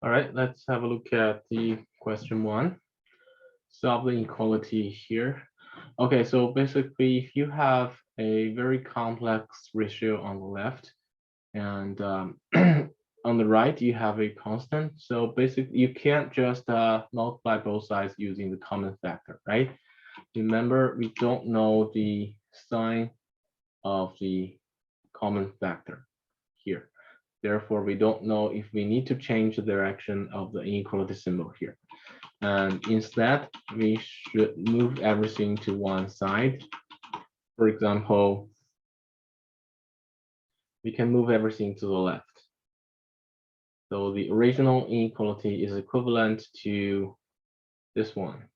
All right, let's have a look at the question 1. Solve the inequality here. Okay, so basically, if you have a very complex ratio on the left, and on the right, you have a constant. So basically, you can't just multiply both sides using the common factor, right? Remember, we don't know the sign of the common factor here. Therefore, we don't know if we need to change the direction of the inequality symbol here. And instead, we should move everything to one side. For example, we can move everything to the left. So the original inequality is equivalent to this one.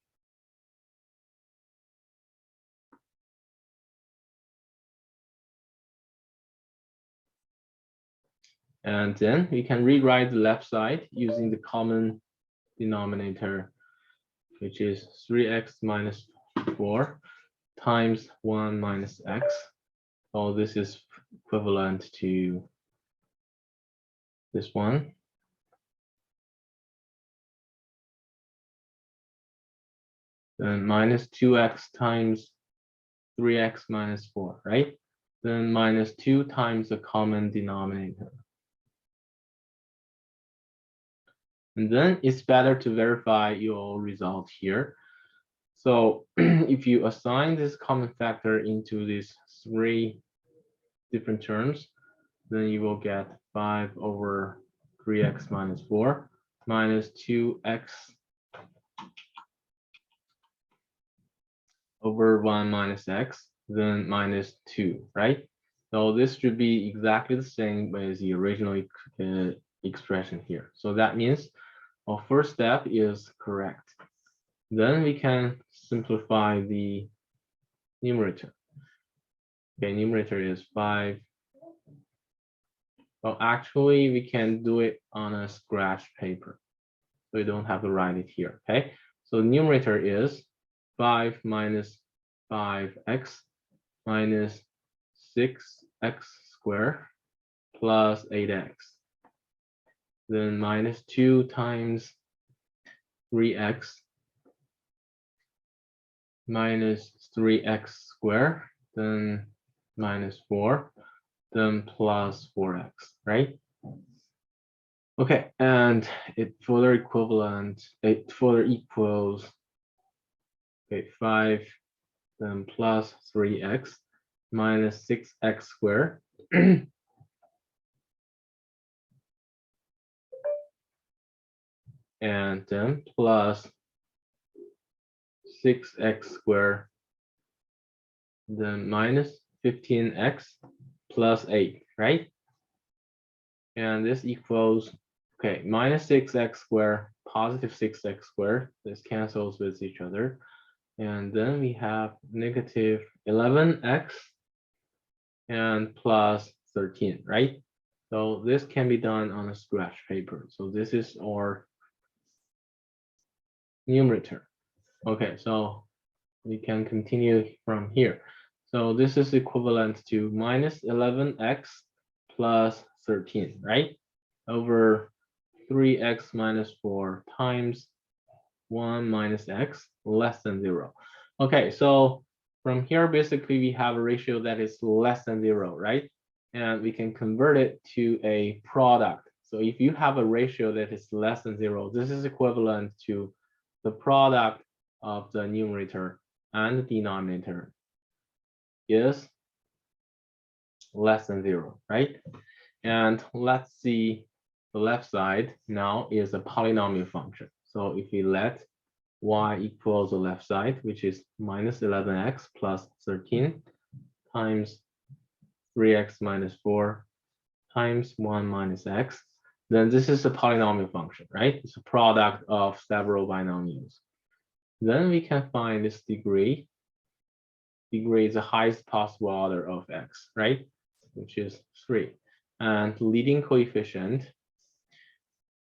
And then we can rewrite the left side using the common denominator, which is 3x minus 4 times 1 minus x. So this is equivalent to this one. Then minus 2x times 3x minus 4, right? Then minus 2 times the common denominator. And then it's better to verify your result here. So if you assign this common factor into these 3 different terms, then you will get 5 over 3x minus 4 minus 2x over 1 minus x, then minus 2, right? So this should be exactly the same as the original expression here. So that means our first step is correct. Then we can simplify the numerator. Okay, numerator is 5. Well, actually, we can do it on a scratch paper. So you don't have to write it here, okay? So numerator is 5 minus 5x minus 6x squared plus 8x. Then minus 2 times 3x minus 3x squared, then minus 4, then plus 4x, right? Okay, and it further equals, okay, 5, then plus 3x minus 6x squared. And then plus 6x squared, then minus 15x plus 8, right? And this equals, okay, minus 6x squared, positive 6x squared. This cancels with each other. And then we have negative 11x and plus 13, right? So this can be done on a scratch paper. So this is our numerator. Okay, so we can continue from here. So this is equivalent to minus 11x plus 13, right? Over 3x minus 4 times 1 minus x less than 0. Okay, so from here, basically, we have a ratio that is less than 0, right? And we can convert it to a product. So if you have a ratio that is less than 0, this is equivalent to the product of the numerator and the denominator is less than 0, right? And let's see, the left side now is a polynomial function. So if we let y equals the left side, which is minus 11x plus 13 times 3x minus 4 times 1 minus x, then this is a polynomial function, right? It's a product of several binomials. Then we can find this degree. Degree is the highest possible order of x, right? Which is 3. And leading coefficient,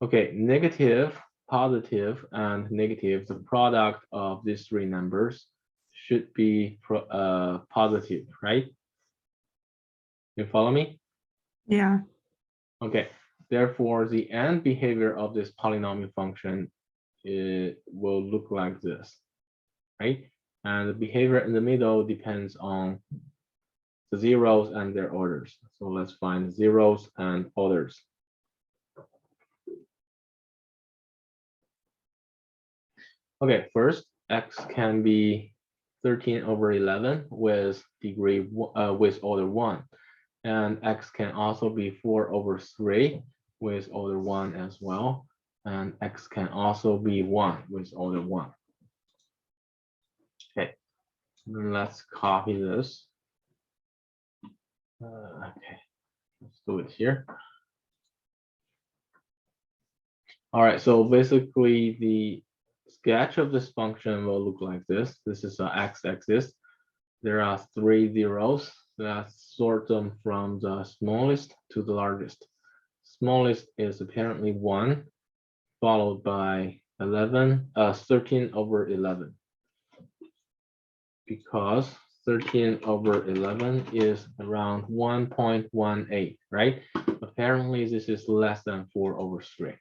okay, negative, positive, and negative, the product of these 3 numbers should be positive, right? You follow me? Yeah. Okay, Therefore, the end behavior of this polynomial function will look like this, right? And the behavior in the middle depends on the zeros and their orders. So let's find zeros and orders. Okay, first, x can be 13 over 11 with degree with order 1, and x can also be 4 over 3 with order 1 as well, and x can also be 1 with order 1. Okay, let's copy this. Okay, let's do it here. All right, so basically the sketch of this function will look like this. This is the x-axis. There are 3 zeros. Let's sort them from the smallest to the largest. Smallest is apparently 1, followed by 13 over 11. Because 13 over 11 is around 1.18, right? Apparently this is less than 4 over 3.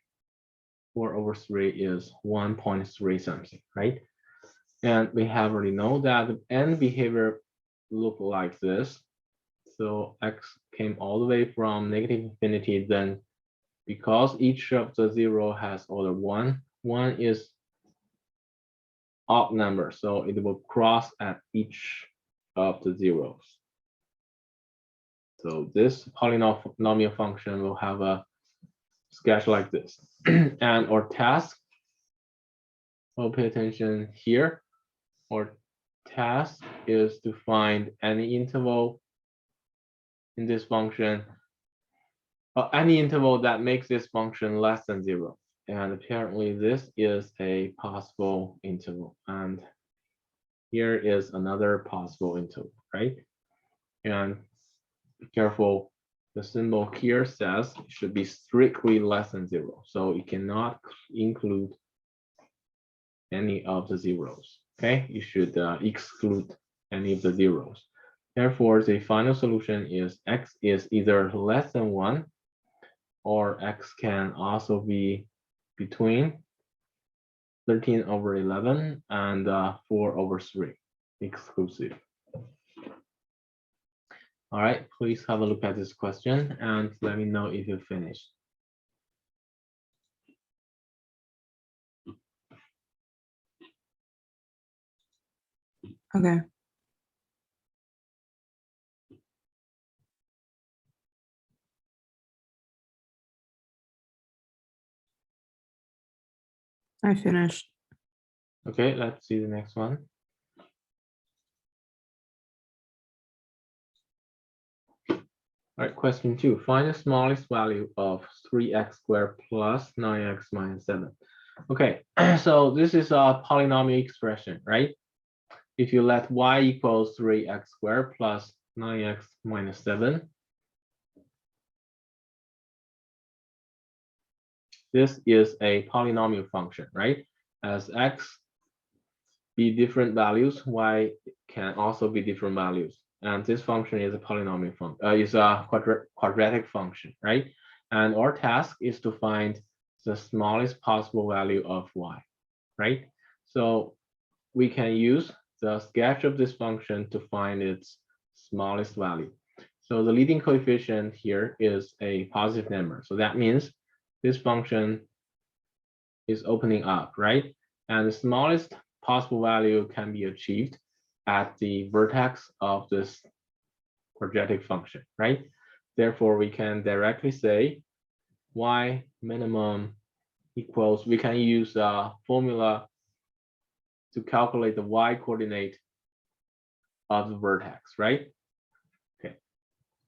4 over 3 is 1.3 something, right? And we have already know that the end behavior look like this. So x came all the way from negative infinity, then because each of the 0 has order 1, 1 is odd number, so it will cross at each of the zeros. So this polynomial function will have a sketch like this. And our task, we'll pay attention here. Our task is to find any interval in this function, any interval that makes this function less than 0. And apparently this is a possible interval. And here is another possible interval, right? And be careful, the symbol here says it should be strictly less than 0. So it cannot include any of the zeros, okay? You should exclude any of the zeros. Therefore, the final solution is x is either less than 1, or x can also be between 13 over 11 and 4 over 3, exclusive. All right, please have a look at this question and let me know if you finished. Okay. I finished. Okay, let's see the next one. All right, question 2. Find the smallest value of 3x squared plus 9x minus 7. Okay, so this is a polynomial expression, right? If you let y equals 3x squared plus 9x minus 7, this is a polynomial function, right? As x be different values, y can also be different values. And this function is a polynomial function, is a quadratic function, right? And our task is to find the smallest possible value of y, right? So we can use the sketch of this function to find its smallest value. So the leading coefficient here is a positive number. So that means this function is opening up, right? And the smallest possible value can be achieved at the vertex of this quadratic function, right? Therefore, we can directly say y minimum equals, we can use a formula to calculate the y coordinate of the vertex, right? Okay,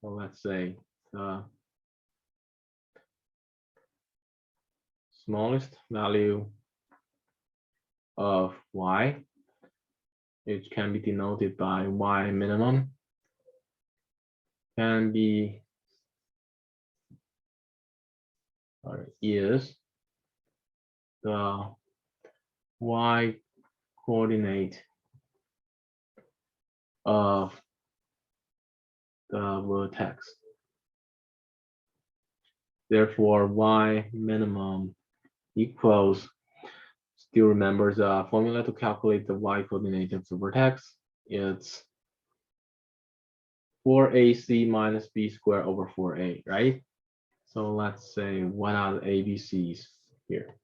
so let's say the smallest value of y, it can be denoted by y minimum, can be, or is the y coordinate of the vertex. Therefore, y minimum equals, still remember the formula to calculate the y coordinate of the vertex. It's 4ac minus b squared over 4a, right? So let's say what are the ABCs here?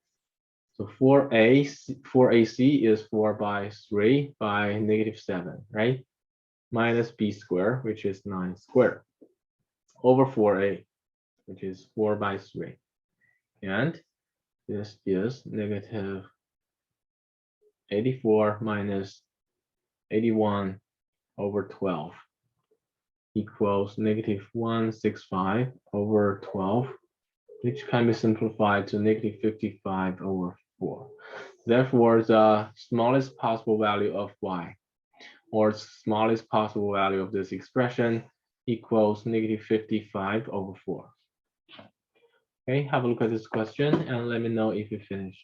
So 4ac is 4 by 3 by -7, right? Minus b squared, which is 9 squared, over 4a, which is 4 by 3. And this is negative 84 minus 81 over 12 equals negative 165 over 12, which can be simplified to negative 55 over 4. Therefore, the smallest possible value of y, or smallest possible value of this expression, equals negative 55 over 4. Okay, have a look at this question and let me know if you finish.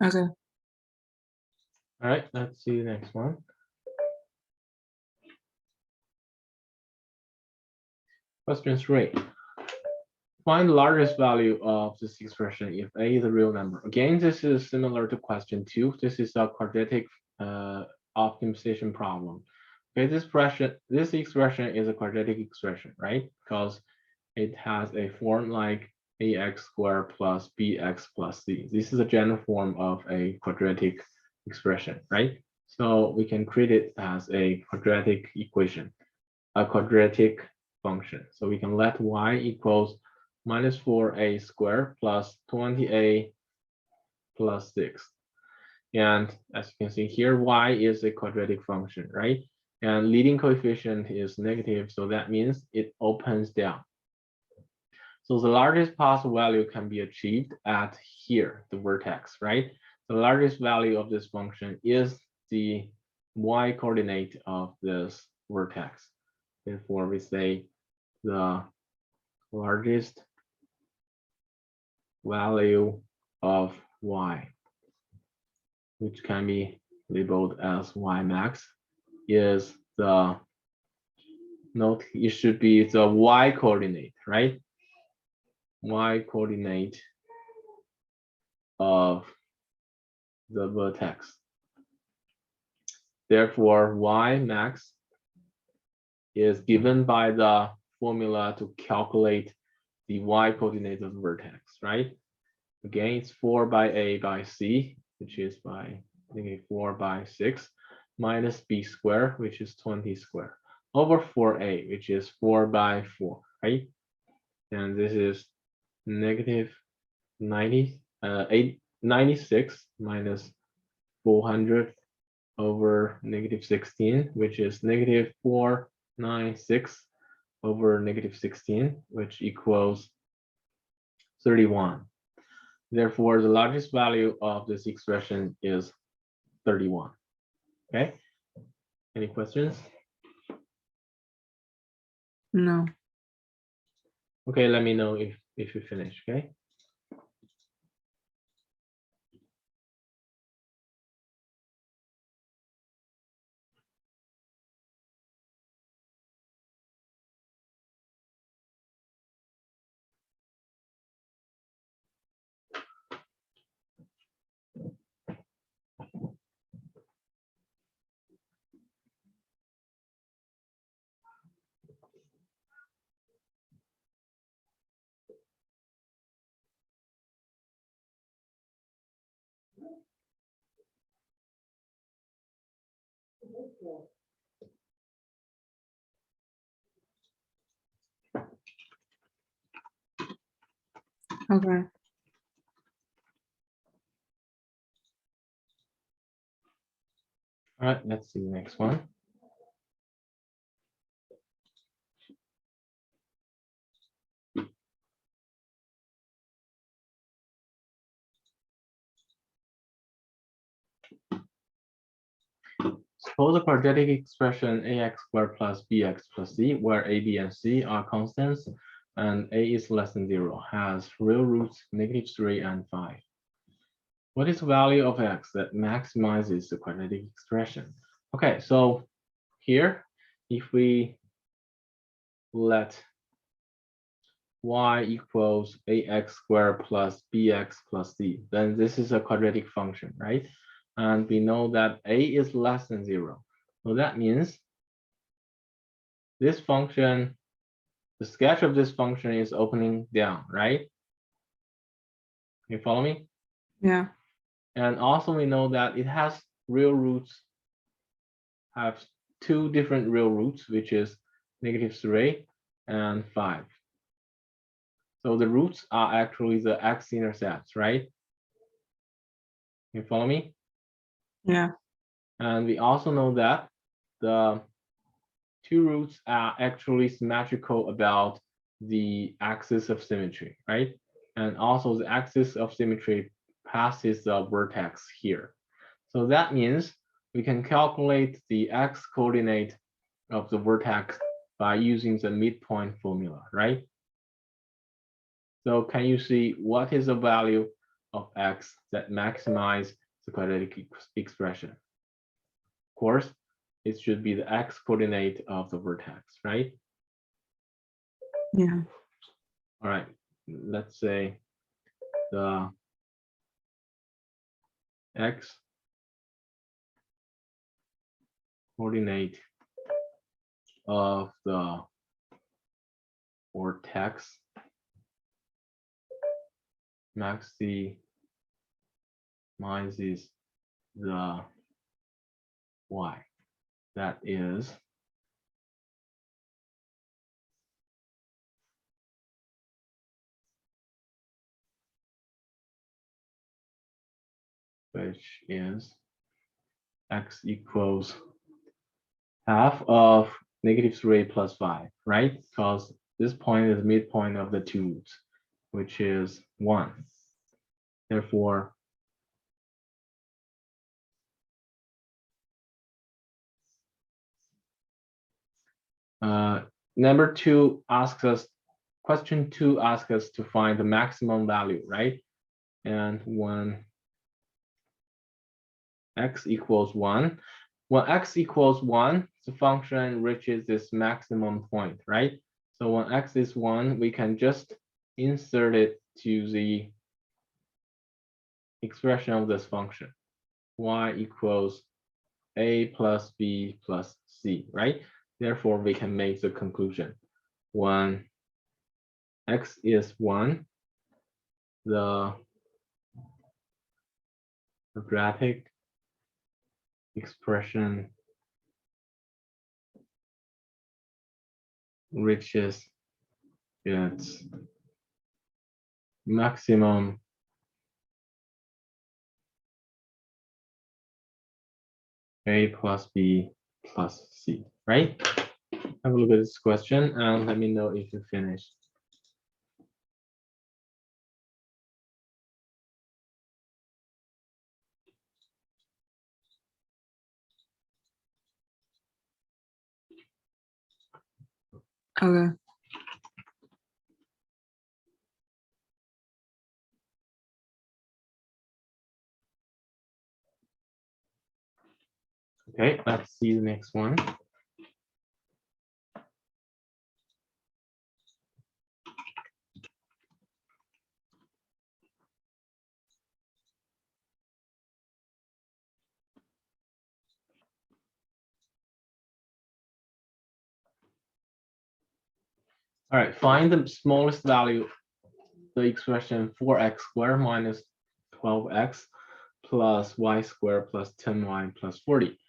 Okay. All right, let's see the next one. Question 3. Find the largest value of this expression if a is a real number. Again, this is similar to question 2. This is a quadratic optimization problem. Okay, this expression is a quadratic expression, right? Because it has a form like ax squared plus bx plus c. This is a general form of a quadratic expression, right? So we can treat it as a quadratic equation, a quadratic function. So we can let y equals minus 4a squared plus 20a plus 6. And as you can see here, y is a quadratic function, right? And leading coefficient is negative, so that means it opens down. So the largest possible value can be achieved at here, the vertex, right? The largest value of this function is the y coordinate of this vertex. Therefore, we say the largest value of y, which can be labeled as y max, is the, note, it should be the y coordinate, right? Y coordinate of the vertex. Therefore, y max is given by the formula to calculate the y coordinate of the vertex, right? Again, it's 4 by a by c, which is by negative 4 by 6, minus b squared, which is 20 squared, over 4a, which is 4 by 4, right? And this is negative 96 minus 400 over negative 16, which is negative 496 over negative 16, which equals 31. Therefore, the largest value of this expression is 31. Okay. Any questions? No. Okay, let me know if you finish. Okay. Okay. All right, let's see the next one. Suppose a quadratic expression ax squared plus bx plus c, where a, b, and c are constants, and a is less than 0, has real roots -3 and 5. What is the value of x that maximizes the quadratic expression? Okay, so here, if we let y equals ax squared plus bx plus c, then this is a quadratic function, right? And we know that a is less than 0. So that means this function, the sketch of this function is opening down, right? You follow me? Yeah. And also we know that it has real roots, have two different real roots, which is -3 and 5. So the roots are actually the x-intercepts, right? You follow me? Yeah. And we also know that the two roots are actually symmetrical about the axis of symmetry, right? And also the axis of symmetry passes the vertex here. So that means we can calculate the x coordinate of the vertex by using the midpoint formula, right? So can you see what is the value of x that maximize the quadratic expression? Of course, it should be the x coordinate of the vertex, right? Yeah. All right, let's say the x coordinate of the vertex maximizes the y. That is which is x equals half of -3 plus 5, right? Because this point is midpoint of the two roots, which is 1. Therefore, number 2 asks us, question 2 asks us to find the maximum value, right? And when x equals 1, when x equals 1, the function reaches this maximum point, right? So when x is 1, we can just insert it to the expression of this function. Y equals a plus b plus c, right? Therefore, we can make the conclusion. When x is 1, the quadratic expression reaches its maximum a plus b plus c, right? Have a look at this question and let me know if you finished. Okay. Okay, let's see the next one. All right, find the smallest value, the expression 4x squared minus 12x plus y squared plus 10y plus 40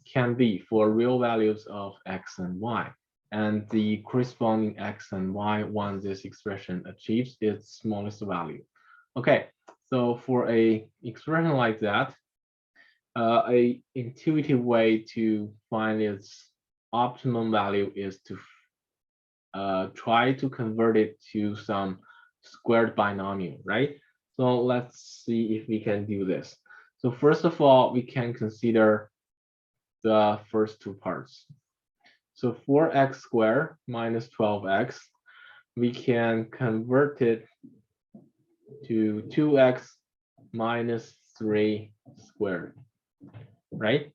can be for real values of x and y. And the corresponding x and y once this expression achieves its smallest value. Okay, so for a expression like that, a intuitive way to find its optimum value is to try to convert it to some squared binomial, right? So let's see if we can do this. So first of all, we can consider the first two parts. So 4x squared minus 12x, we can convert it to 2x minus 3 squared, right?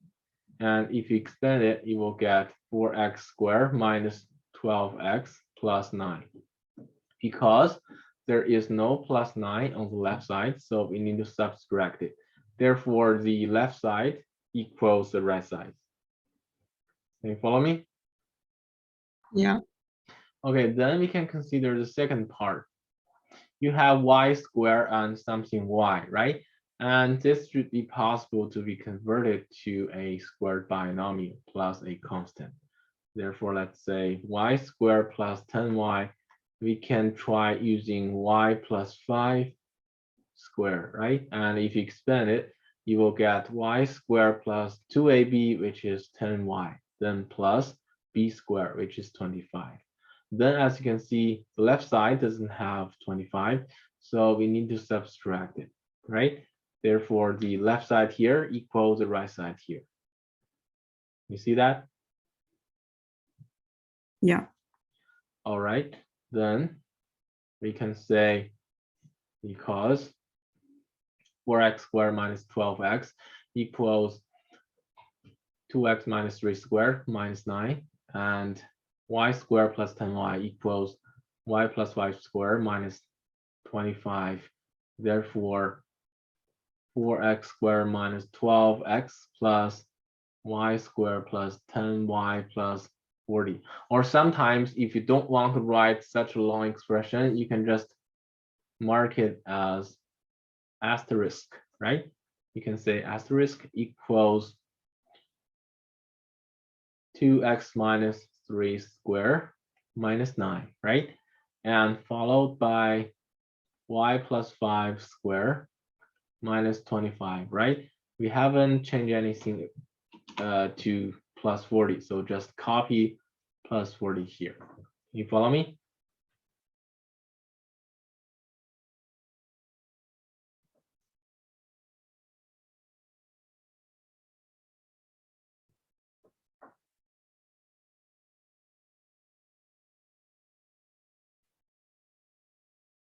And if you expand it, you will get 4x squared minus 12x plus 9. Because there is no plus 9 on the left side, so we need to subtract it. Therefore, the left side equals the right side. Can you follow me? Yeah. Okay, then we can consider the second part. You have y squared and something y, right? And this should be possible to be converted to a squared binomial plus a constant. Therefore, let's say y squared plus 10y, we can try using y plus 5 squared, right? And if you expand it, you will get y squared plus 2ab, which is 10y, then plus b squared, which is 25. Then as you can see, the left side doesn't have 25, so we need to subtract it, right? Therefore, the left side here equals the right side here. You see that? Yeah. All right, then we can say because 4x squared minus 12x equals 2x minus 3 squared minus 9, and y squared plus 10y equals y plus 5 squared minus 25. Therefore, 4x squared minus 12x plus y squared plus 10y plus 40. Or sometimes, if you don't want to write such a long expression, you can just mark it as asterisk, right? You can say asterisk equals 2x minus 3 squared minus 9, right? And followed by y plus 5 squared minus 25, right? We haven't changed anything to plus 40, so just copy plus 40 here. You follow me?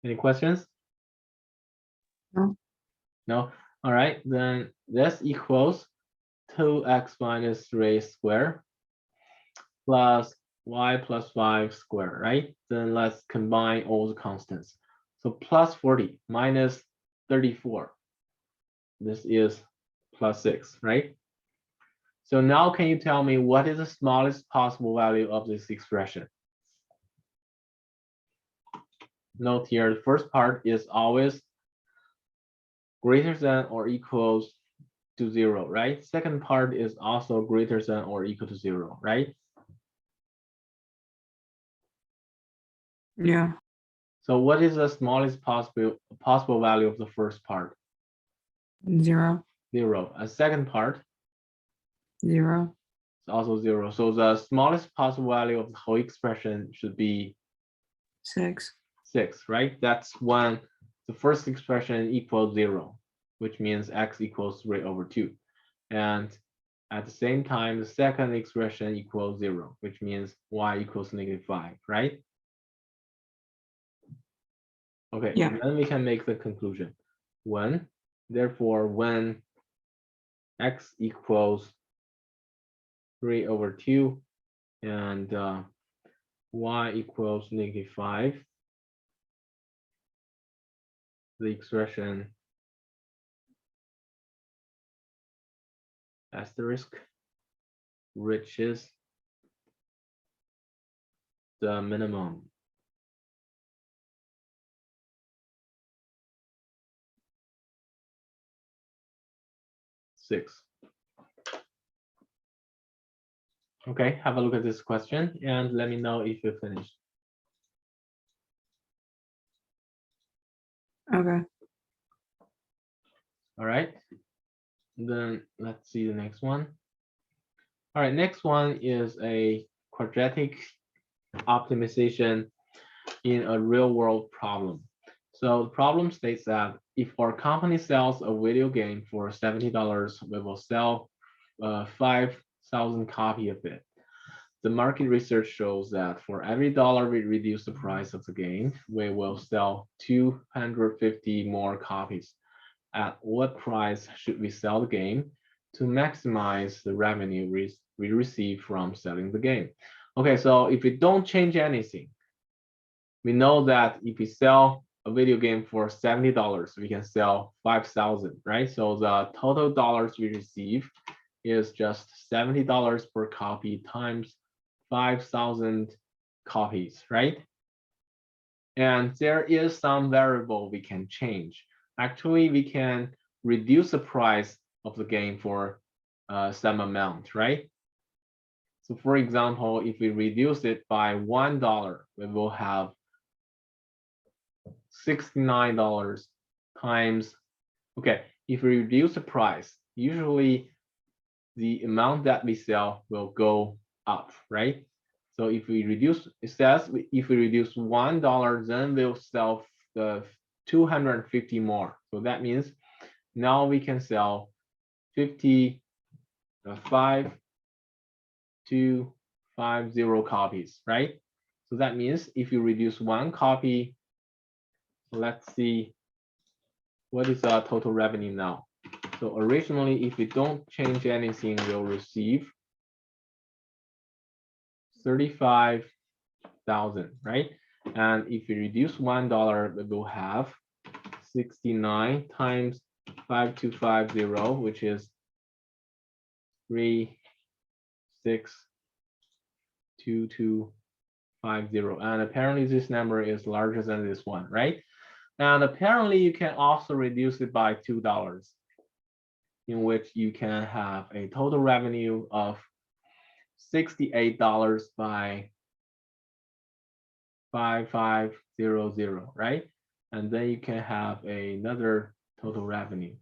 Any questions? No. No? All right, then this equals 2x minus 3 squared plus y plus 5 squared, right? Then let's combine all the constants. So plus 40 minus 34. This is plus 6, right? So now can you tell me what is the smallest possible value of this expression? Note here, the first part is always greater than or equals to 0, right? Second part is also greater than or equal to 0, right? Yeah. So what is the smallest possible value of the first part? 0. 0. A second part 0. is also 0. So the smallest possible value of the whole expression should be 6. 6, right? That's when the first expression equals 0, which means x equals 3/2. And at the same time, the second expression equals 0, which means y equals -5, right? Okay, Yeah. and then we can make the conclusion. Therefore, when x equals 3/2 and y equals -5, the expression asterisk reaches the minimum. Six. Okay, have a look at this question and let me know if you finished. Okay. All right, then let's see the next one. All right, next one is a quadratic optimization in a real world problem. So the problem states that if our company sells a video game for $70, we will sell 5 5,000 copy of it. The market research shows that for every dollar we reduce the price of the game, we will sell 250 more copies. At what price should we sell the game to maximize the revenue we receive from selling the game? Okay, so if we don't change anything, we know that if we sell a video game for $70, we can sell 5,000, right? So the total dollars we receive is just $70 per copy times 5,000 copies, right? And there is some variable we can change. Actually, we can reduce the price of the game for some amount, right? So for example, if we reduce it by $1, we will have $69 times, okay, if we reduce the price, usually the amount that we sell will go up, right? So if we reduce, it says if we reduce $1, then we'll sell the 250 more. So that means now we can sell 5,250 copies, right? So that means if you reduce one copy, let's see what is our total revenue now. So originally, if we don't change anything, we'll receive 35,000, right? And if we reduce $1, we will have 69 times 5,250, which is 362250. And apparently this number is larger than this one, right? And apparently you can also reduce it by $2, in which you can have a total revenue of $68 by 5500, right? And then you can have another total revenue.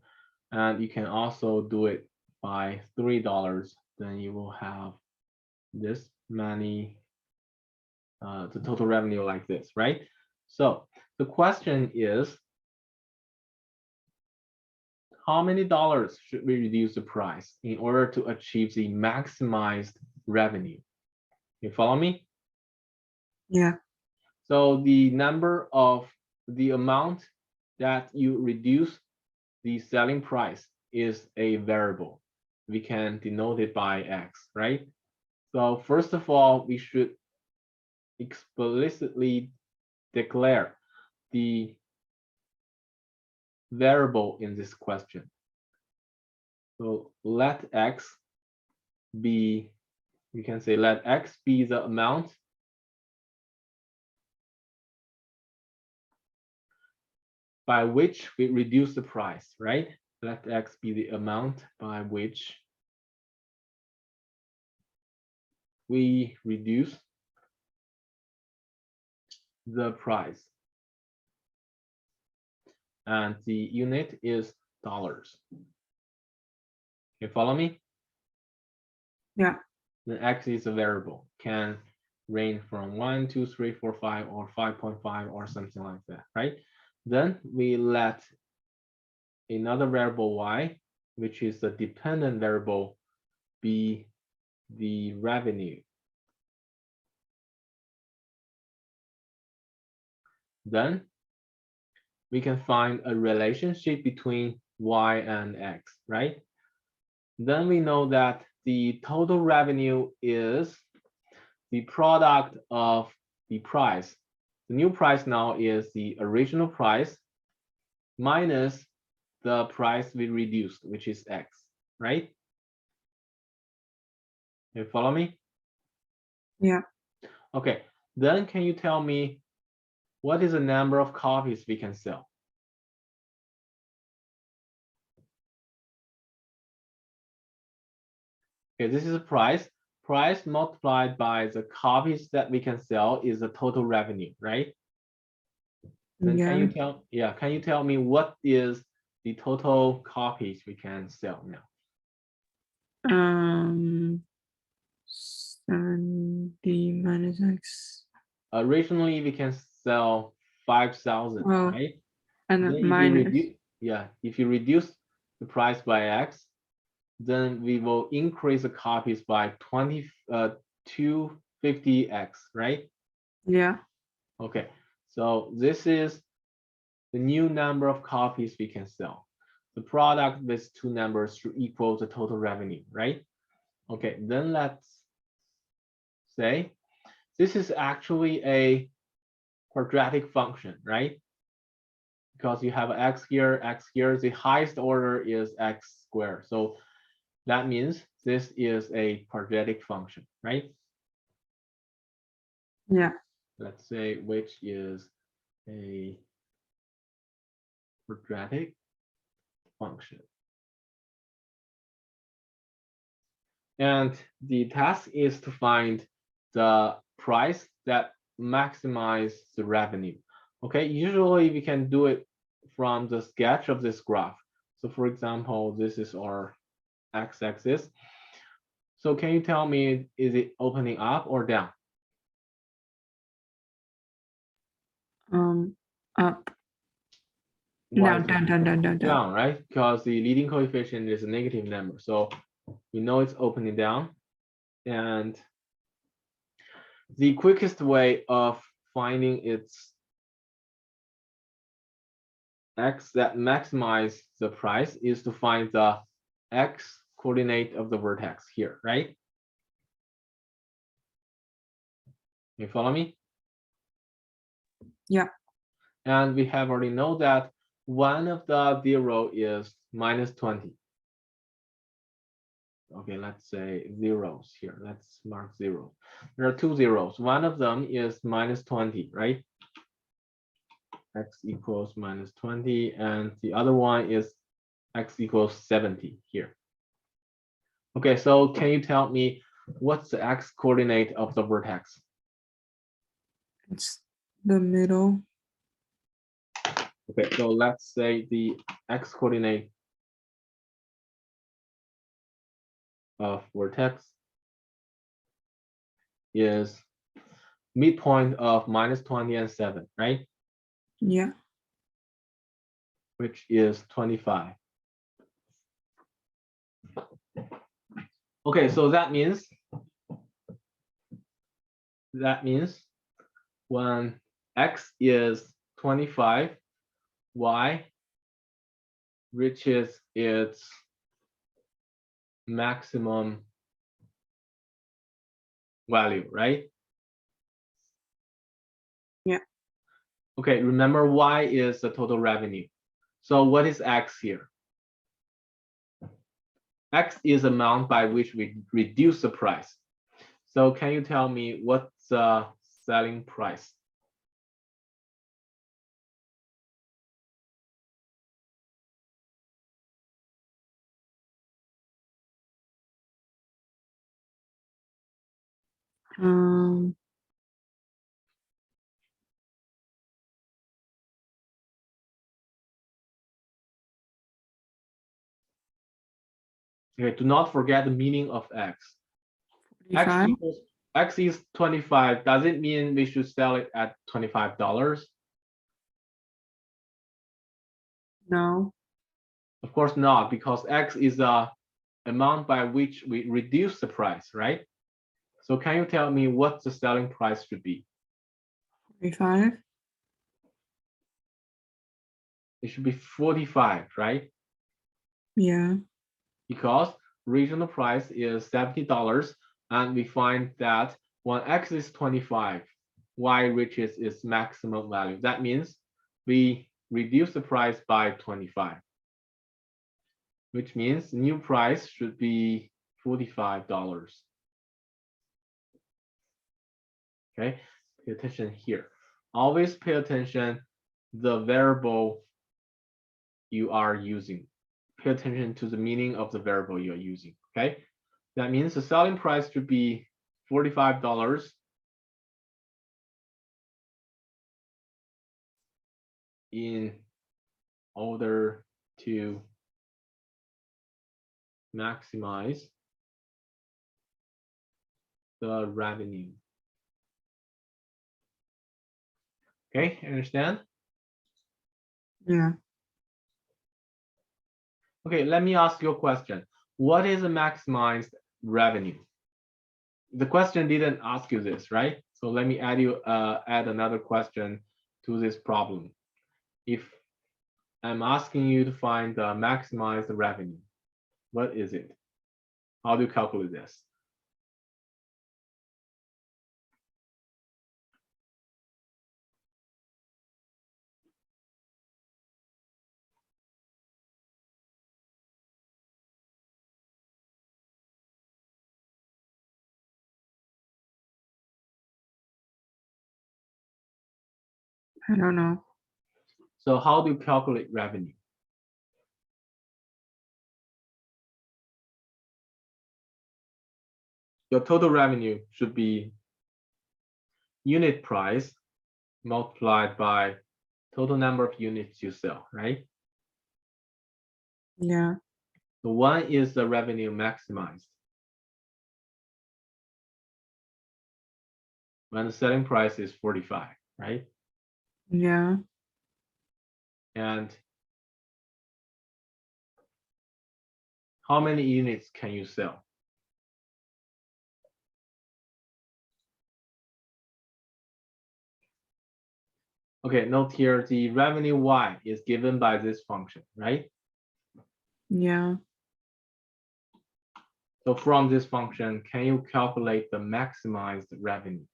And you can also do it by $3. Then you will have this many, the total revenue like this, right? So the question is, how many dollars should we reduce the price in order to achieve the maximized revenue? You follow me? Yeah. So the amount that you reduce the selling price is a variable. We can denote it by X, right? So first of all, we should explicitly declare the variable in this question. So let X be, we can say let X be the amount by which we reduce the price, right? Let X be the amount by which we reduce the price. And the unit is dollars. You follow me? Yeah. The X is a variable, can range from 1, 2, 3, 4, 5, or 5.5 or something like that, right? Then we let another variable Y, which is the dependent variable, be the revenue. Then we can find a relationship between Y and X, right? Then we know that the total revenue is the product of the price. The new price now is the original price minus the price we reduced, which is X, right? You follow me? Yeah. Okay, then can you tell me what is the number of copies we can sell? Okay, this is a price. Price multiplied by the copies that we can sell is the total revenue, right? Then Yeah. can you tell me what is the total copies we can sell now? 70 minus X. Originally we can sell 5,000, Oh, right? and Then minus. if you reduce the price by X, then we will increase the copies by 250x, right? Yeah. Okay, so this is the new number of copies we can sell. The product with two numbers should equal the total revenue, right? Okay, then let's say this is actually a quadratic function, right? Because you have x here, the highest order is x squared. So that means this is a quadratic function, right? Yeah. Let's say which is a quadratic function. And the task is to find the price that maximizes the revenue. Okay, usually we can do it from the sketch of this graph. So for example, this is our x-axis. So can you tell me, is it opening up or down? Up. Why Down, is it down. down, right? Because the leading coefficient is a negative number. So we know it's opening down. And the quickest way of finding its x that maximize the price is to find the x coordinate of the vertex here, right? You follow me? Yeah. And we have already know that one of the zero is minus 20. Okay, let's say zeros here. Let's mark zero. There are two zeros. One of them is minus 20, right? X equals minus 20, and the other one is x equals 70 here. Okay, so can you tell me what's the x coordinate of the vertex? It's the middle. Okay, so let's say the x coordinate of vertex is midpoint of minus 20 and 7, right? Yeah. Which is 25. Okay, so that means when x is 25, y reaches its maximum value, right? Yeah. Okay, remember y is the total revenue. So what is x here? X is amount by which we reduce the price. So can you tell me what's the selling price? Okay, do not forget the meaning of x. X 45. x is 25. Does it mean we should sell it at $25? No. Of course not, because x is the amount by which we reduce the price, right? So can you tell me what the selling price should be? 45. It should be 45, right? Yeah. Because regional price is $70, and we find that when x is 25, y reaches its maximum value. That means we reduce the price by 25, which means new price should be $45. Okay, pay attention here. Always pay attention the variable you are using. Pay attention to the meaning of the variable you're using, okay? That means the selling price should be $45 in order to maximize the revenue. Okay, understand? Yeah. Okay, let me ask you a question. what is a maximized revenue? The question didn't ask you this, right? So let me add another question to this problem. If I'm asking you to find the maximized revenue, what is it? How do you calculate this? I don't know. So how do you calculate revenue? Your total revenue should be unit price multiplied by total number of units you sell, right? Yeah. So one is the revenue maximized when the selling price is 45, right? Yeah. And how many units can you sell? Okay, note here the revenue Y is given by this function, right? Yeah. So from this function, can you calculate the maximized revenue?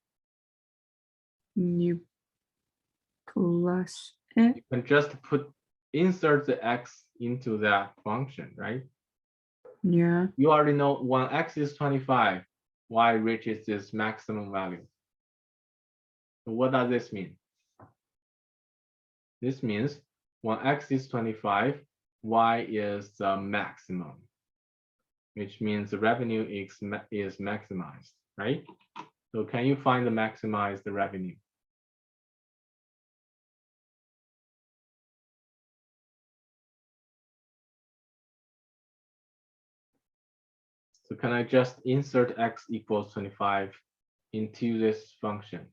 You plus it. You can just insert the X into that function, right? Yeah. You already know when X is 25, Y reaches this maximum value. So what does this mean? This means when X is 25, Y is the maximum, which means the revenue is maximized, right? So can you find the maximized revenue? So can I just insert X equals 25 into this function?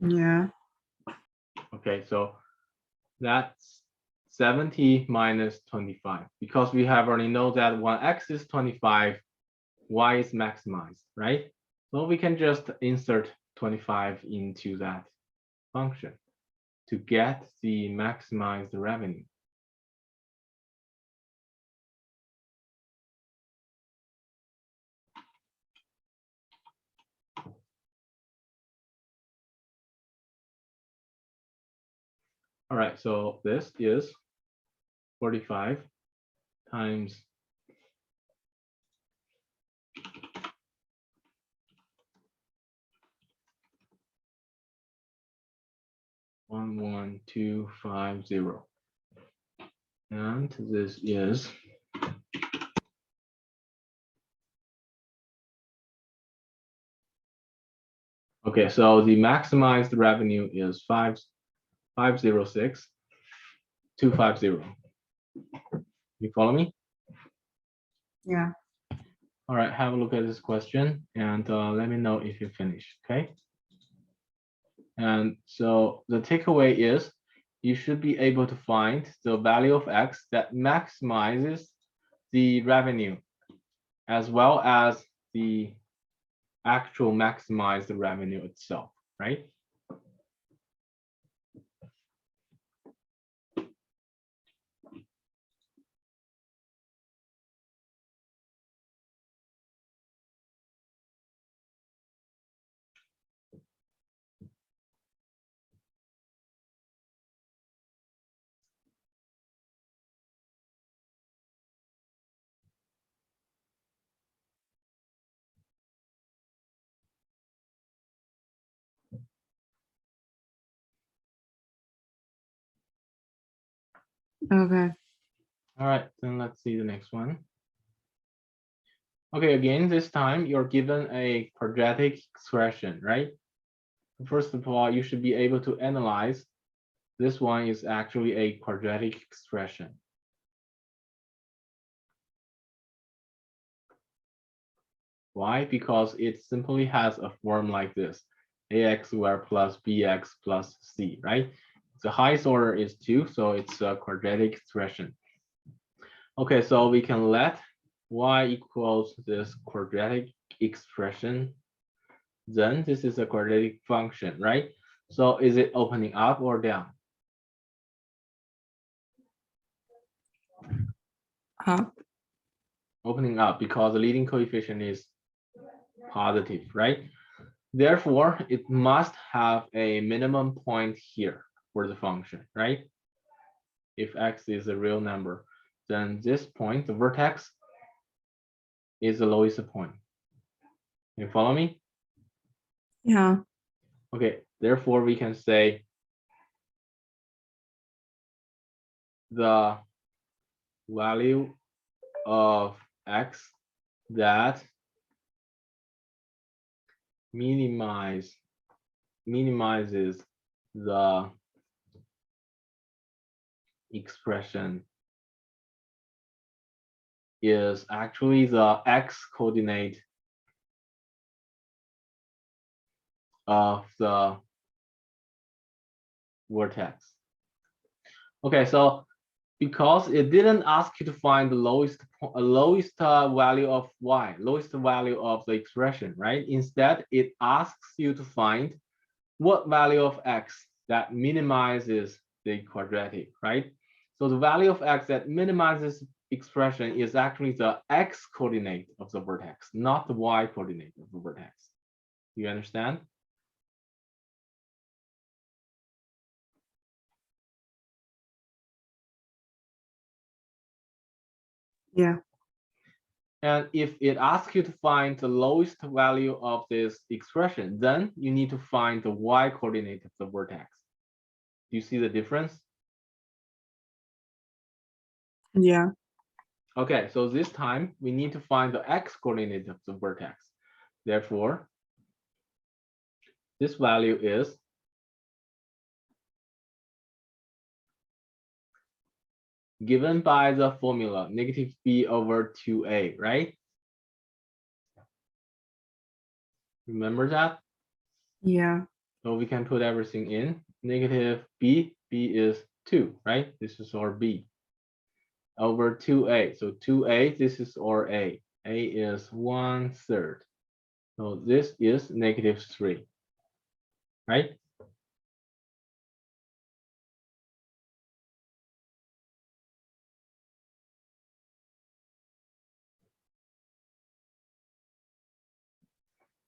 Yeah. Okay, so that's 70 minus 25, because we have already know that when X is 25, Y is maximized, right? So we can just insert 25 into that function to get the maximized revenue. All right, so this is 45 times 11250. And this is okay, so the maximized revenue is 506,250. You follow me? Yeah. All right, have a look at this question and let me know if you finish, okay? And so the takeaway is you should be able to find the value of X that maximizes the revenue as well as the actual maximized revenue itself, right? Okay. All right, then let's see the next one. Okay, again, this time you're given a quadratic expression, right? First of all, you should be able to analyze this one is actually a quadratic expression. Why? Because it simply has a form like this, ax squared plus bx plus c, right? The highest order is 2, so it's a quadratic expression. Okay, so we can let y equals this quadratic expression. Then this is a quadratic function, right? So is it opening up or down? Up. Opening up because the leading coefficient is positive, right? Therefore, it must have a minimum point here for the function, right? If x is a real number, then this point, the vertex, is the lowest point. You follow me? Yeah. Okay, therefore we can say the value of x that minimizes the expression is actually the x coordinate of the vertex. Okay, so because it didn't ask you to find the lowest value of y, lowest value of the expression, right? Instead, it asks you to find what value of x that minimizes the quadratic, right? So the value of x that minimizes expression is actually the x coordinate of the vertex, not the y coordinate of the vertex. You understand? Yeah. And if it asks you to find the lowest value of this expression, then you need to find the y coordinate of the vertex. Do you see the difference? Yeah. Okay, so this time we need to find the x coordinate of the vertex. Therefore, this value is given by the formula negative b over 2a, right? Remember that? Yeah. So we can put everything in. Negative b is 2, right? This is our b. Over 2a. So 2a, this is our a. A is 1/3. So this is negative 3, right?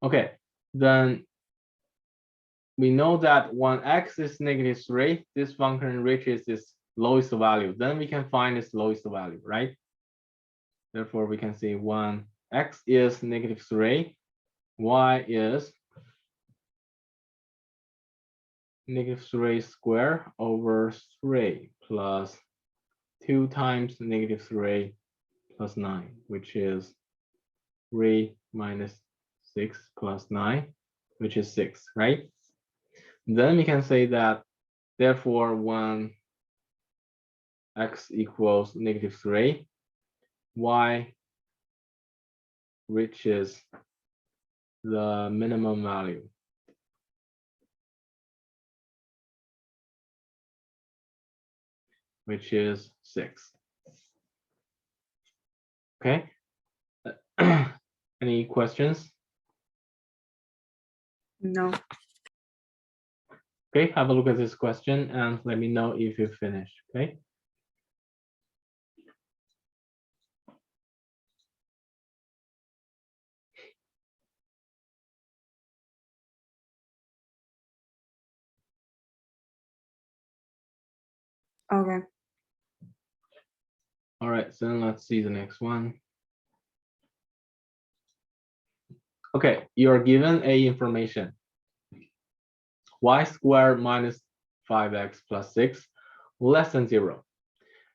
Okay, then we know that when x is negative 3, this function reaches its lowest value. Then we can find its lowest value, right? Therefore, we can say when x is negative 3, y is negative 3 squared over 3 plus 2 times negative 3 plus 9, which is 3 minus 6 plus 9, which is 6, right? Then we can say that, therefore, when x equals negative 3, y reaches the minimum value, which is 6. Okay. Any questions? No. Okay, have a look at this question and let me know if you finished. Okay. Okay. All right, so then let's see the next one. Okay, you're given a information. Y squared minus 5x plus 6 less than 0.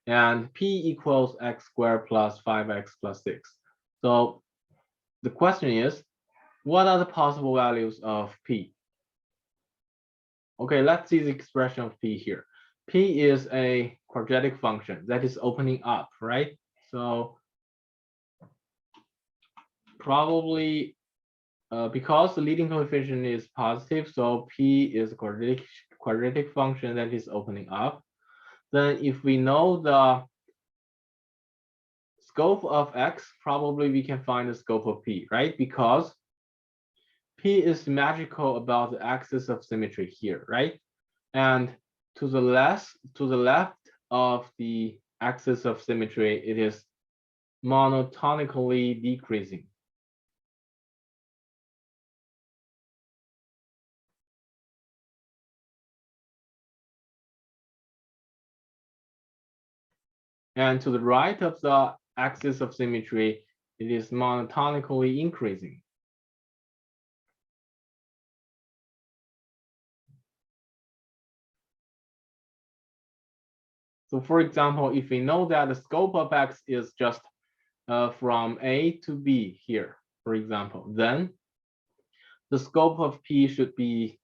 And p equals x squared plus 5x plus 6. So the question is, what are the possible values of p? Okay, let's see the expression of p here. P is a quadratic function that is opening up, right? So probably because the leading coefficient is positive, so p is a quadratic function that is opening up. Then if we know the scope of X, probably we can find the scope of P, right? Because P is symmetrical about the axis of symmetry here, right? And to the left of the axis of symmetry, it is monotonically decreasing. And to the right of the axis of symmetry, it is monotonically increasing. So for example, if we know that the scope of X is just from A to B here, for example, then the scope of P should be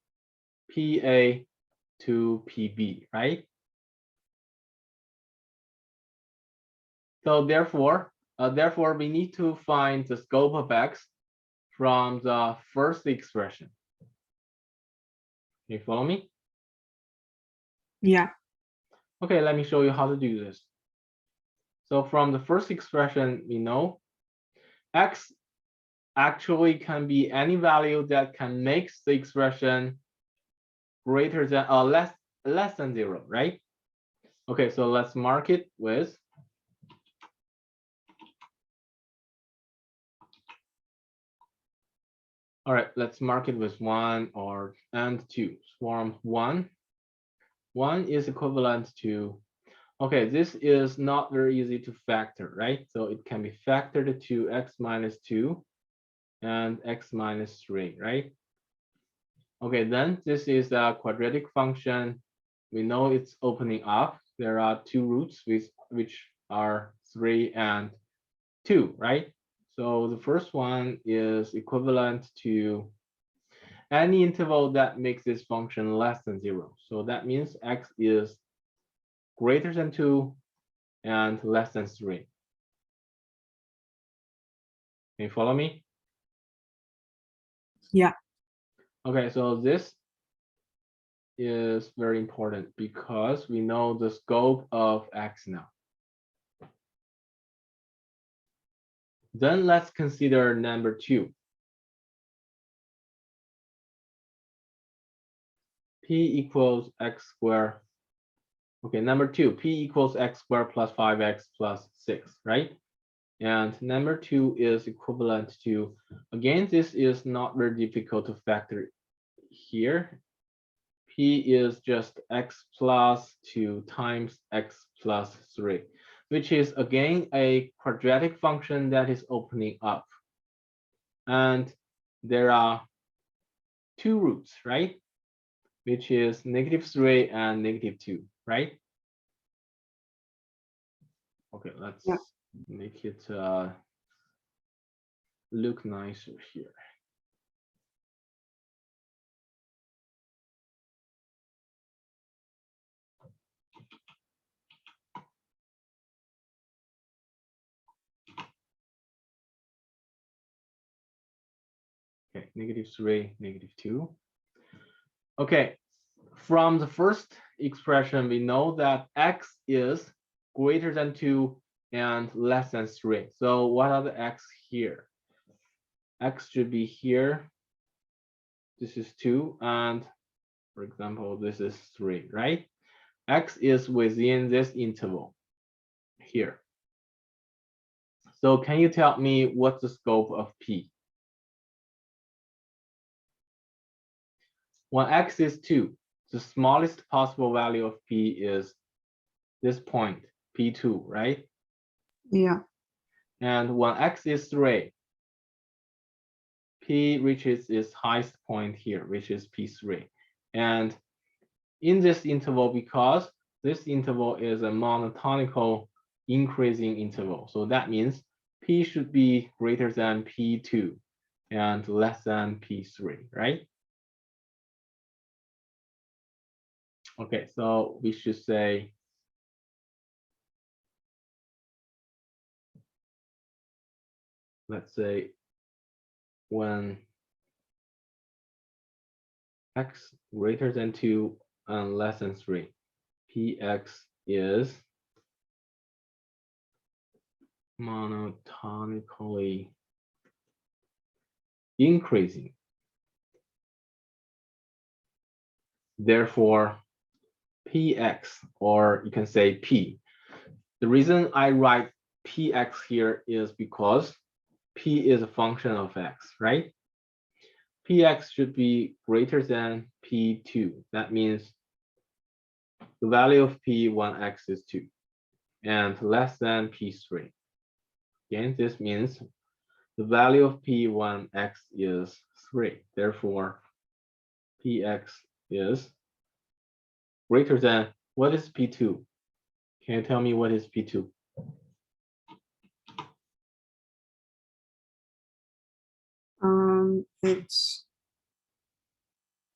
PA to PB, right? So therefore, we need to find the scope of X from the first expression. Can you follow me? Yeah. Okay, let me show you how to do this. So from the first expression, we know X actually can be any value that can make the expression greater than or less than 0, right? Okay, so let's mark it with all right, let's mark it with 1 or and 2. Swarm 1. 1 is equivalent to, okay, this is not very easy to factor, right? So it can be factored to x minus 2 and x minus 3, right? Okay, then this is a quadratic function. We know it's opening up. There are two roots which are 3 and 2, right? So the first one is equivalent to any interval that makes this function less than 0. So that means x is greater than 2 and less than 3. Can you follow me? Yeah. Okay, so this is very important because we know the scope of X now. Then let's consider number 2. P equals x squared. Okay, number 2, P equals x squared plus 5x plus 6, right? And number 2 is equivalent to, again, this is not very difficult to factor here. P is just x plus 2 times x plus 3, which is again a quadratic function that is opening up. And there are two roots, right? Which is -3 and -2, right? Okay, let's make it look nicer here. Okay, -3, -2. Okay, from the first expression, we know that x is greater than 2 and less than 3. So what are the x here? X should be here. This is 2, and for example, this is 3, right? X is within this interval here. So can you tell me what's the scope of P? When x is 2, the smallest possible value of P is this point, P2, right? Yeah. And when x is 3, P reaches its highest point here, which is P3. And in this interval, because this interval is a monotonical increasing interval, so that means P should be greater than P2 and less than P3, right? Okay, so we should say let's say when x greater than 2 and less than 3, Px is monotonically increasing. Therefore, px, or you can say p. The reason I write px here is because p is a function of x, right? Px should be greater than p2. That means the value of p1x is 2 and less than p3. Again, this means the value of p1x is 3. Therefore, px is greater than, what is p2? Can you tell me what is p2? It's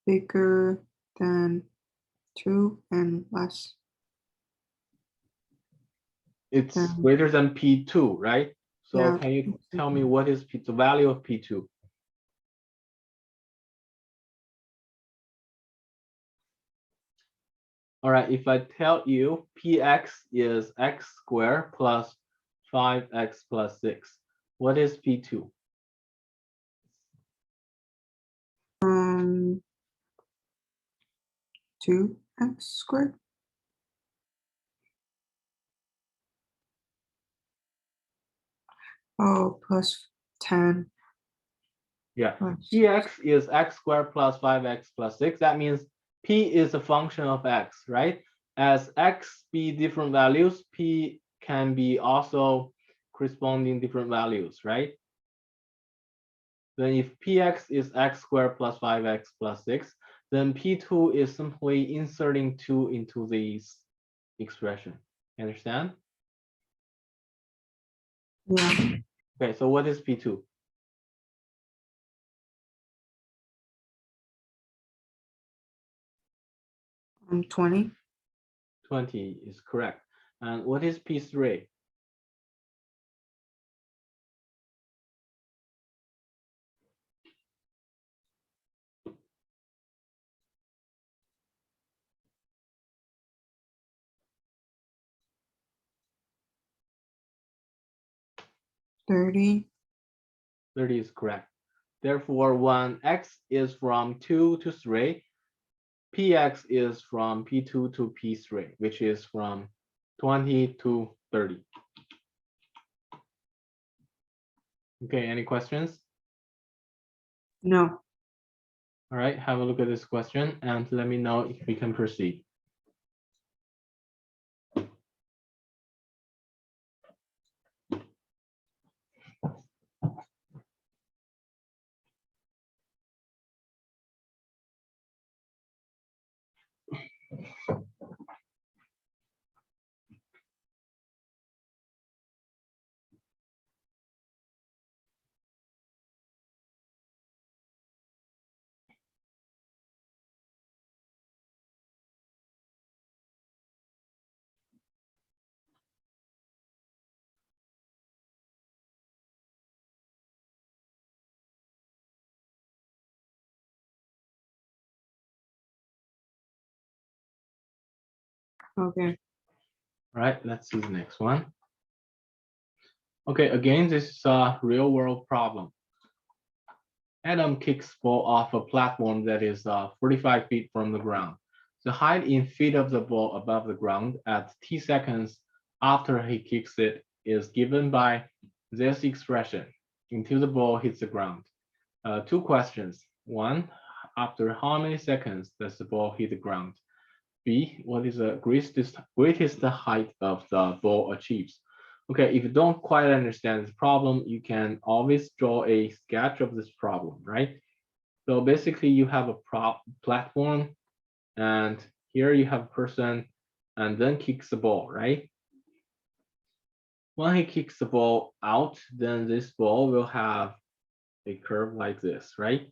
bigger than 2 and less. It's than, greater than p2, right? So yeah. can you tell me what is the value of p2? All right, if I tell you px is x squared plus 5x plus 6, what is p2? 2x squared. Oh, plus 10. Yeah, plus px is x squared plus 5x plus 6. That means p is a function of x, right? As x be different values, p can be also corresponding different values, right? Then if px is x squared plus 5x plus 6, then p2 is simply inserting 2 into this expression. You understand? Yeah. Okay, so what is p2? 20. 20 is correct. And what is p3? 30. 30 is correct. Therefore, when x is from 2 to 3, px is from p2 to p3, which is from 20 to 30. Okay, any questions? No. All right, have a look at this question and let me know if we can proceed. Okay. All right, let's see the next one. Okay, again, this is a real world problem. Adam kicks ball off a platform that is 45 feet from the ground. The height in feet of the ball above the ground at t seconds after he kicks it is given by this expression until the ball hits the ground. Two questions. One, after how many seconds does the ball hit the ground? B, what is the greatest height of the ball achieves? Okay, if you don't quite understand this problem, you can always draw a sketch of this problem, right? So basically you have a platform and here you have a person and then kicks the ball, right? When he kicks the ball out, then this ball will have a curve like this, right?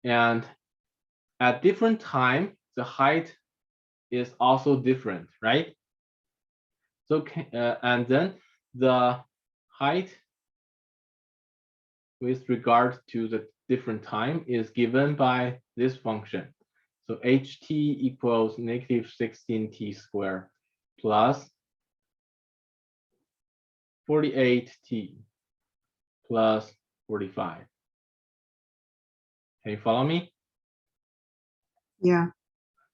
And at different time, the height is also different, right? So, and then the height with regard to the different time is given by this function. So ht equals negative 16t squared plus 48t plus 45. Can you follow me? Yeah.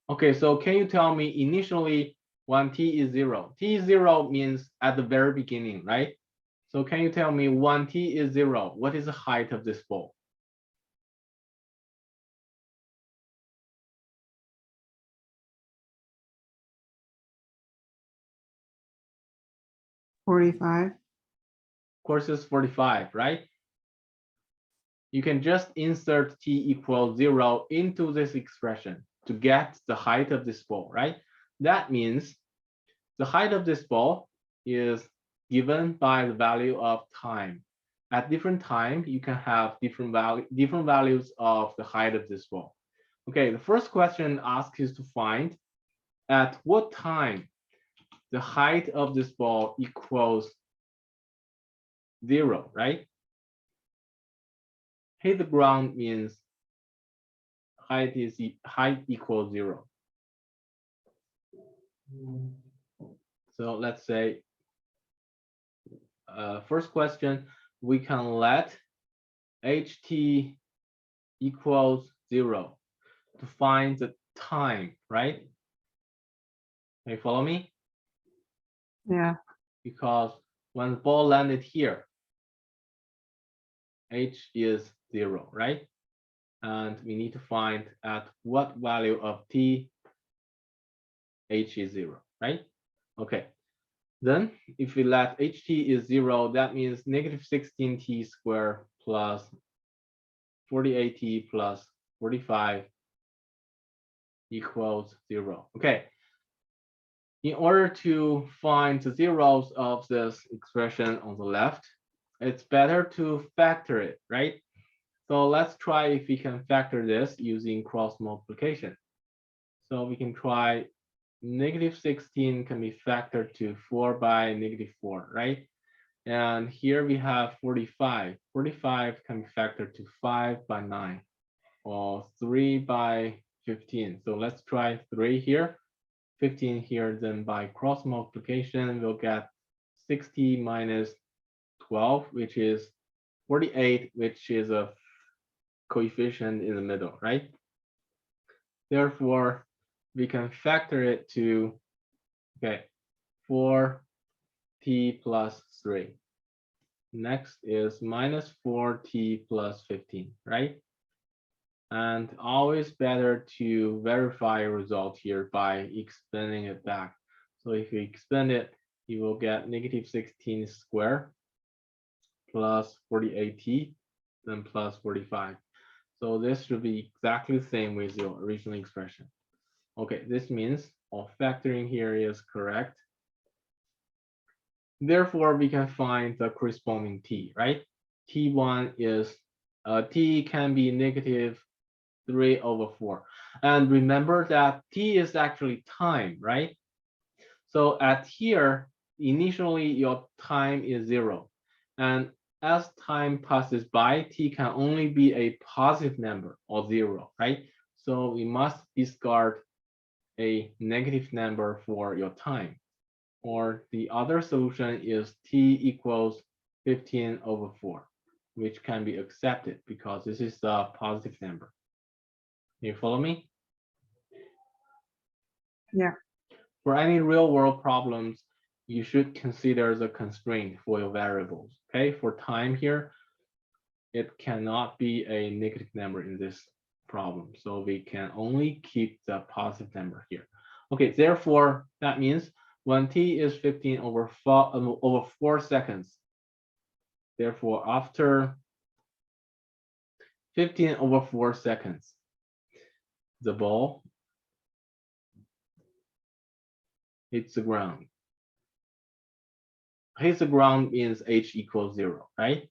Okay, so can you tell me initially when t is 0? T is 0 means at the very beginning, right? So can you tell me when t is 0, what is the height of this ball? 45. Of course, it's 45, right? You can just insert t equals 0 into this expression to get the height of this ball, right? That means the height of this ball is given by the value of time. At different time, you can have different values of the height of this ball. Okay, the first question asks you to find at what time the height of this ball equals 0, right? Hit the ground means height equals 0. So let's say first question, we can let ht equals 0 to find the time, right? Can you follow me? Yeah. Because when the ball landed here, h is 0, right? And we need to find at what value of t h is 0, right? Okay. Then if we let ht is 0, that means negative 16t squared plus 48t plus 45 equals 0. Okay. In order to find the zeros of this expression on the left, it's better to factor it, right? So let's try if we can factor this using cross multiplication. So we can try negative 16 can be factored to 4 by negative 4, right? And here we have 45. 45 can be factored to 5 by 9 or 3 by 15. So let's try 3 here, 15 here, then by cross multiplication, we'll get 60 minus 12, which is 48, which is a coefficient in the middle, right? Therefore, we can factor it to, okay, 4t plus 3. Next is minus 4t plus 15, right? And always better to verify a result here by expanding it back. So if you expand it, you will get negative 16 squared plus 48t, then plus 45. So this should be exactly the same with your original expression. Okay, this means all factoring here is correct. Therefore, we can find the corresponding t, right? T1 is, t can be negative 3 over 4. And remember that t is actually time, right? So at here, initially your time is 0. And as time passes by, t can only be a positive number or 0, right? So we must discard a negative number for your time. Or the other solution is t equals 15 over 4, which can be accepted because this is a positive number. You follow me? Yeah. For any real world problems, you should consider the constraint for your variables. Okay, for time here, it cannot be a negative number in this problem. So we can only keep the positive number here. Okay, therefore, that means when t is 15 over 4 seconds, therefore after 15 over 4 seconds, the ball hits the ground. Hits the ground means h equals 0, right?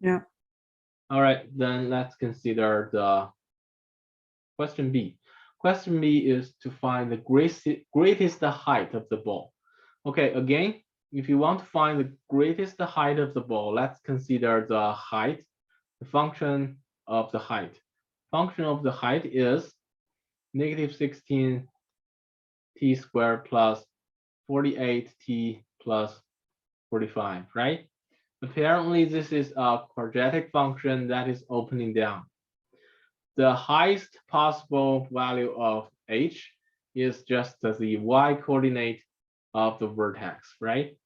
Yeah. All right, then let's consider the question B. Question B is to find the greatest height of the ball. Okay, again, if you want to find the greatest height of the ball, let's consider the height, the function of the height. Function of the height is negative 16 t squared plus 48t plus 45, right? Apparently, this is a quadratic function that is opening down. The highest possible value of h is just the y coordinate of the vertex, right?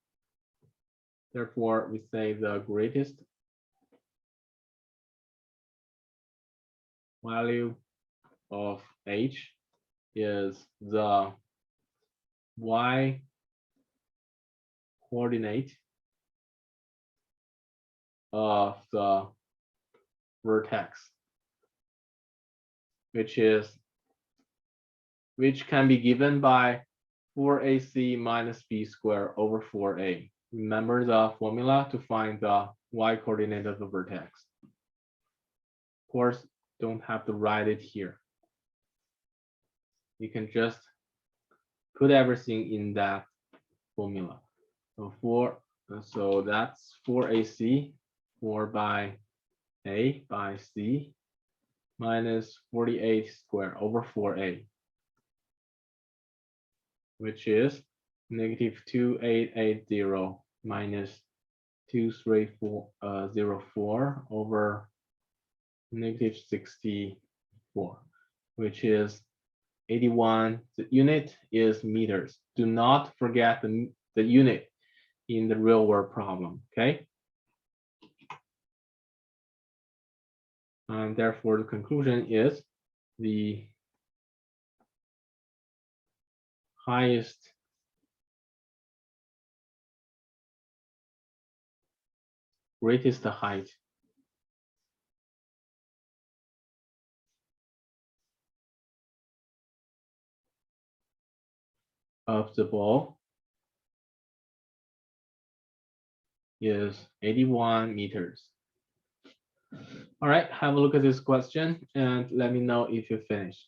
Therefore, we say the greatest value of h is the y coordinate of the vertex, which can be given by 4ac minus b squared over 4a. Remember the formula to find the y coordinate of the vertex. Of course, don't have to write it here. You can just put everything in that formula. So that's 4ac, 4 by a by c minus 48 squared over 4a, which is negative 2880 minus 2304 over negative 64, which is 81. The unit is meters. Do not forget the unit in the real world problem, okay? And therefore, the conclusion is the highest greatest height of the ball is 81 meters. All right, have a look at this question and let me know if you finish.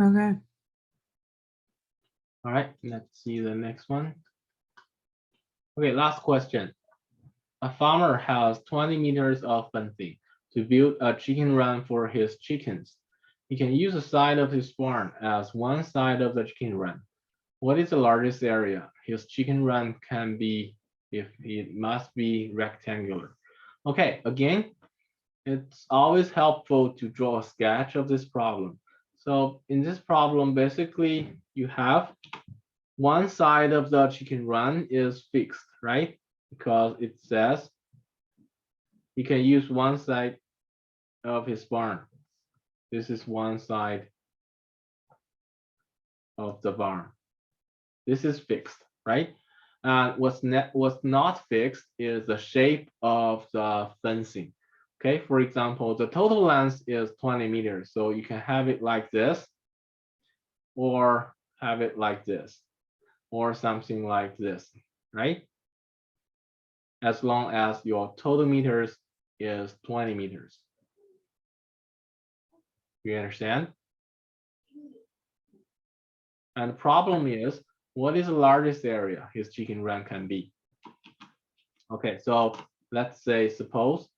Okay. All right, let's see the next one. Okay, last question. A farmer has 20 meters of fencing to build a chicken run for his chickens. He can use the side of his barn as one side of the chicken run. What is the largest area his chicken run can be if it must be rectangular? Okay, again, it's always helpful to draw a sketch of this problem. So in this problem, basically you have one side of the chicken run is fixed, right? Because it says he can use one side of his barn. This is one side of the barn. This is fixed, right? And what's not fixed is the shape of the fencing. Okay, for example, the total length is 20 meters. So you can have it like this, or have it like this, or something like this, right? As long as your total meters is 20 meters. You understand? And the problem is, what is the largest area his chicken run can be? Okay, so let's say, suppose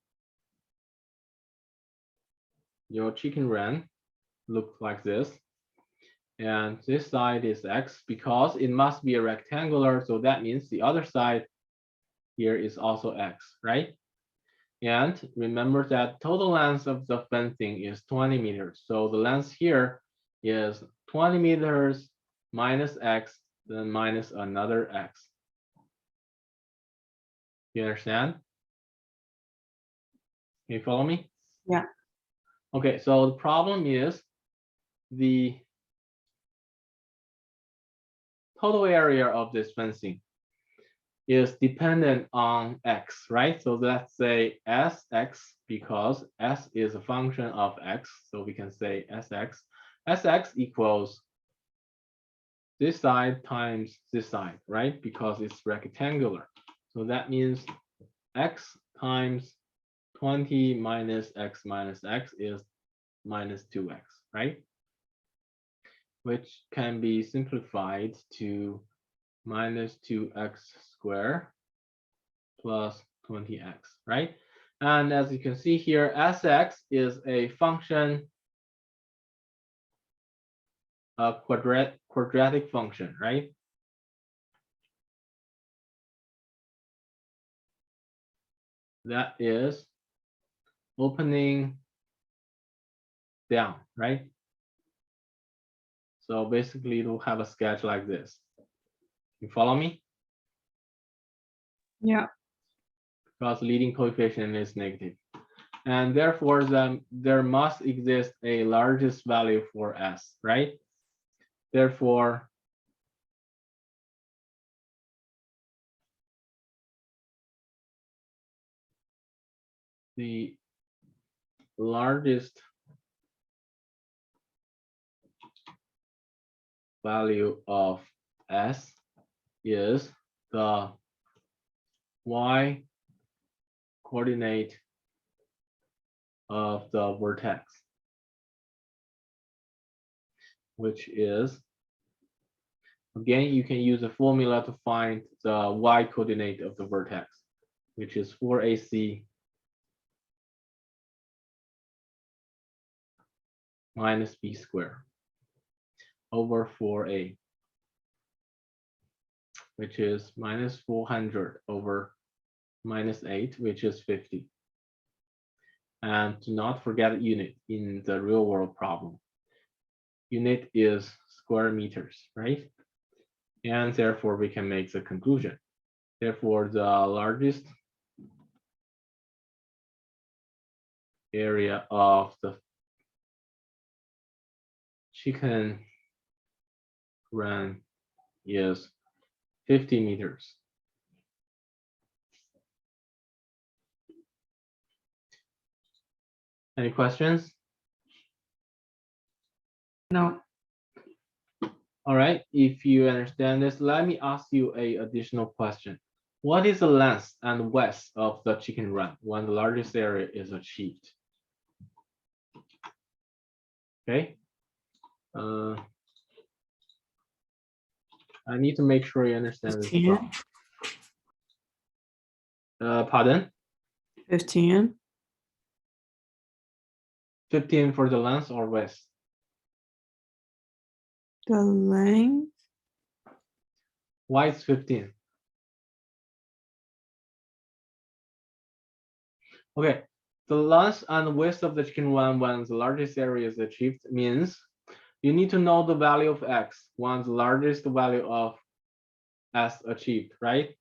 your chicken run looks like this. And this side is x because it must be a rectangular. So that means the other side here is also x, right? And remember that total length of the fencing is 20 meters. So the length here is 20 meters minus x, then minus another x. You understand? Can you follow me? Yeah. Okay, so the problem is the total area of this fencing is dependent on x, right? So let's say Sx, because s is a function of x, so we can say Sx. Sx equals this side times this side, right? Because it's rectangular. So that means x times 20 minus x is minus 2x, right? Which can be simplified to minus 2x squared plus 20x, right? And as you can see here, Sx is a function, a quadratic function, right? That is opening down, right? So basically it'll have a sketch like this. You follow me? Yeah. Because leading coefficient is negative. And therefore there must exist a largest value for S, right? Therefore, the largest value of S is the y coordinate of the vertex, which is, again, you can use a formula to find the y coordinate of the vertex, which is 4ac minus b squared over 4a, which is minus 400 over minus 8, which is 50. And do not forget unit in the real world problem. Unit is square meters, right? And therefore we can make the conclusion. Therefore, the largest area of the chicken run is 50 meters. Any questions? No. All right, if you understand this, let me ask you a additional question. What is the length and width of the chicken run when the largest area is achieved? Okay. I need to make sure you understand this. 15. Pardon? 15. 15 for the length or width? The length. Why is 15? Okay, the length and width of the chicken run when the largest area is achieved means you need to know the value of x when the largest value of s achieved, right?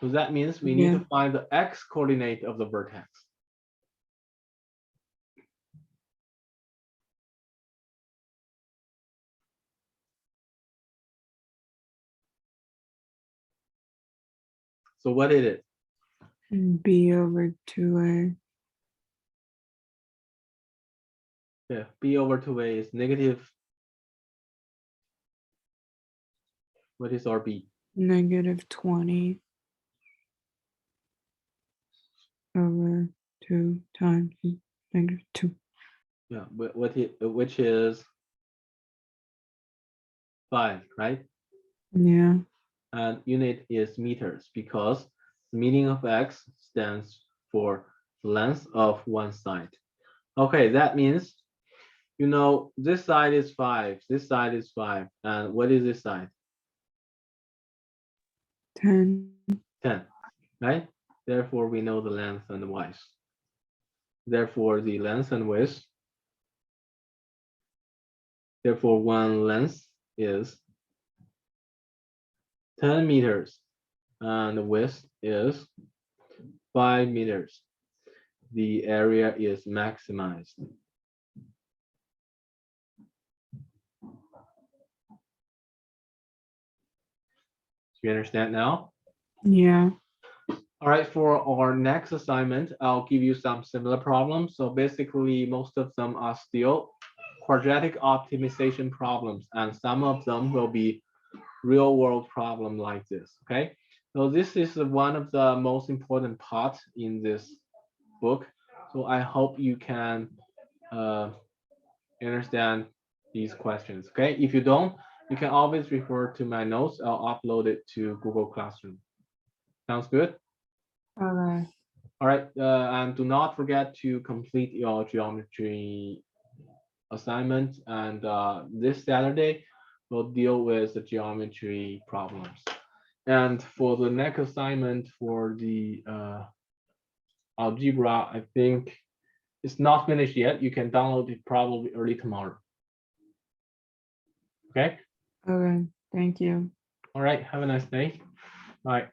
So that means we need to find the x coordinate of the vertex. So what is it? B over 2a. Yeah, b over 2a is negative. What is our b? Negative 20 over 2 times negative 2. Yeah, which is 5, right? Yeah. And unit is meters because the meaning of x stands for length of one side. Okay, that means, you know, this side is 5, this side is 5, and what is this side? 10. 10, right? Therefore, we know the length and the width. Therefore, the length and width, therefore, one length is 10 meters and the width is 5 meters. The area is maximized. Do you understand now? Yeah. All right, for our next assignment, I'll give you some similar problems. So basically, most of them are still quadratic optimization problems, and some of them will be real world problem like this, okay? So this is one of the most important parts in this book. So I hope you can understand these questions, okay? If you don't, You can always refer to my notes. I'll upload it to Google Classroom. Sounds good? All right. All right, and do not forget to complete your geometry assignment. And this Saturday, we'll deal with the geometry problems. And for the next assignment for the algebra, I think it's not finished yet. You can download it probably early tomorrow. Okay. Okay. Thank you. All right. Have a nice day. Bye.